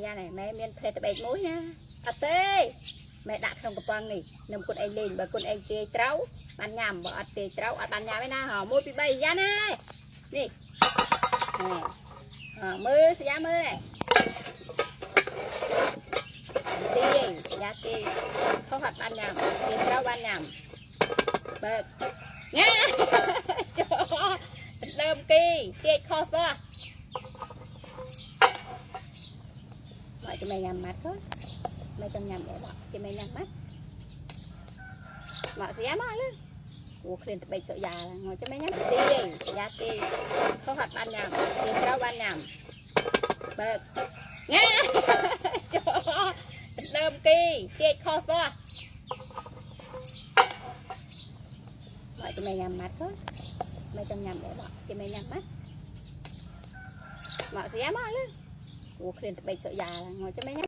ra này mẹ miên phê tập bệt muối nha à tê mẹ đặt trong cái băng này nằm con anh lên và con anh tê trâu ban nhầm bỏ tê trâu ở ban nhà với na họ mua bị bay ra này đi mưa ra mưa này tê ra tê không hoạt ban nhầm tê trâu ban nhầm bật nghe đơm kỳ tê kho quá mọi cho mày nhắm mắt thôi mày trong nhắm để bỏ cho mày nhắm mắt mọi dám hết luôn ủa liền tập bạch sợ già ngồi cho mày nhắm đi ra đi có hoạt ban nhầm đi rau ban nhầm bật nghe đơm kỳ tê kho quá mọi cho mày nhắm mắt thôi mày trong nhắm để bỏ cho mày nhắm mắt mọi dám hết luôn ủa liền tập bạch sợ già ngồi cho mày nhắm